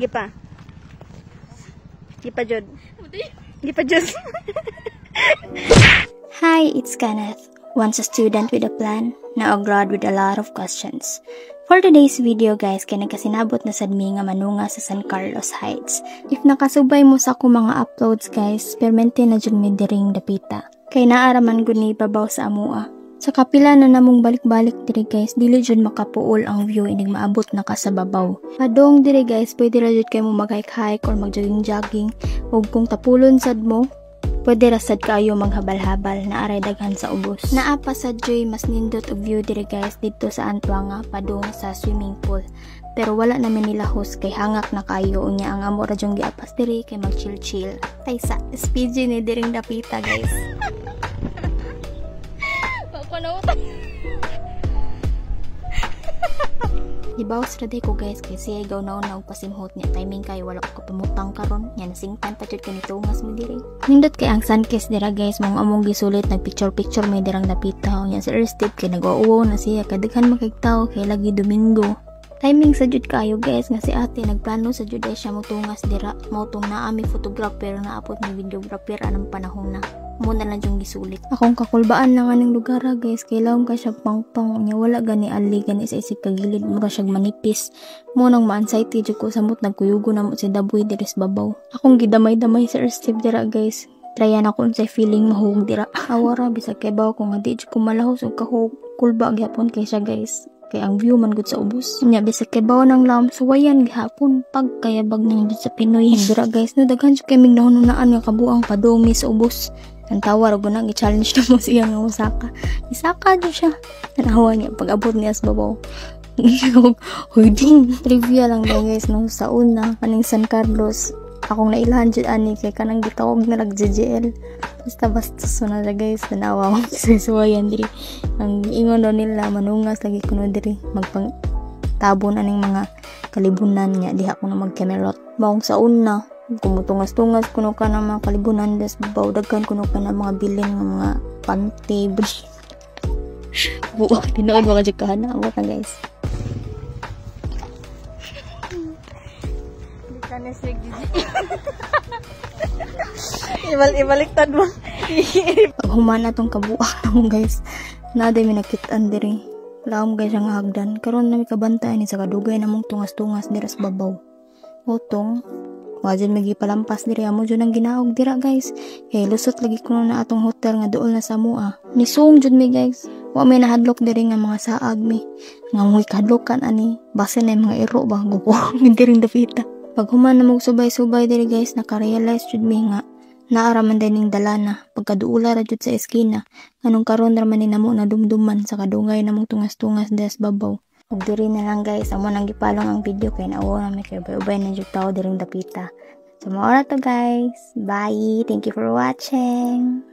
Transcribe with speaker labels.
Speaker 1: Gipa. Gipa jud. Gipa jud.
Speaker 2: Hi, it's Kenneth. Once a student with a plan, now a grad with a lot of questions. For today's video guys, kaya nagkasinabot na sad mi nga manunga sa San Carlos Heights. If nakasubay mo sa ako mga uploads guys, permente na dyan mi diring dapita. Kay naaraman ko ni babaw sa amua. Sa kapila na namong balik-balik diri guys, dili jud makapuol ang view inig maabot na ka sa babaw. Padong diri guys, pwede ra jud kay mo mag-hike or mag-jogging-jogging. Ug kung tapulon sad mo, pwede ra sad kayo maghabal-habal na aray daghan sa ubos. Naapa sa joy mas nindot og view diri guys dito sa Antuanga padung sa swimming pool. Pero wala naman nila host kay hangak na kayo unya ang amo ra jung giapas diri kay mag chill-chill. Taysa, SPG ni diring dapita guys. Dibawas ra ko guys kay siya gaw na og pasimhot niya timing kay wala ko pamutang karon nya nasingtan pa jud kanito ngas mo diri. Nindot kay ang sunkist dira guys mong among gisulit nag picture may dirang napitaw nya sa Steve kay nag-uuwaw na siya kadaghan makigtaw kay lagi Domingo. Timing sa jud kayo guys nga si ate nagplano sa jud siya motungas dira mautong naa mi photographer na apot ni videographer anang panahon na. Mo na lang yung gisulit. Akong kakulbaan lang aning lugar guys. Kailangan ka siya pang niya. Wala gani ali gani sa isig kagilid. Mura siya manipis. Mo nang ma-anxiety dyan ko samot nagkuyugo na mo si Daboy diris babaw. Akong gidamay-damay sa Steve dira guys. Tryan ako sa feeling mahugog dira. Awara bisag kay baw ko nga di dyan ko malahos o kakulba gyapon kay siya guys. Kay ang view man gud sa ubos. Nya bisag kay baw nang lam suwayan gihapon pag kaya bag nang sa Pinoy. Dira guys no daghan siya kay mignahununaan nga kabuang padumi sa ubos. Ang tawar ko nang i-challenge na mo siya nga usaka. Isaka dyan siya. Tanawa niya pag abot niya sa babaw. Hoy ding. Trivia lang daw guys no. Sa una, kaning San Carlos. Akong nailahan dyan ani kay kanang gitawag na nag-JJL. Basta-basta so na guys. Tanawa ko sa suwayan diri. Ang ingon daw nila manungas lagi kuno diri. Magpang tabon aning mga kalibunan niya. Diha ko na mag-camelot. Baong sa una. Kumutungas-tungas kuno ka ng mga kalibunan des babaw daghan kuno ka ng mga bilin ng mga panty buwak tinood mga jikahan na guys kana sig ibaliktad mo pag humana tong kabuak namo guys naday mi nakitaan diri laom guys ang hagdan karon na mi kabantay ni sa kadugay namong tungas-tungas diri sa babaw utong wajud magi palampas diri amo jud ang ginaog dira guys. Kay lusot lagi kuno na atong hotel nga duol na sa mua. Nisung jud mi guys. Wa may nahadlok diri nga mga saag mi. Nga mo'y kadlokan ani. Base na mga iro ba gupo diring dapita. Pag human na mog subay-subay diri guys naka-realize jud mi nga naaraman din ning dalana pagkaduula ra jud sa eskina. Anong karon ra man ni namo na dumduman sa kadungay namong tungas-tungas des babaw. Ug diri na lang guys, amo nang gipalong ang video kay naawa na may kay ubay na jud tawo diring dapita. So mo to guys. Bye. Thank you for watching.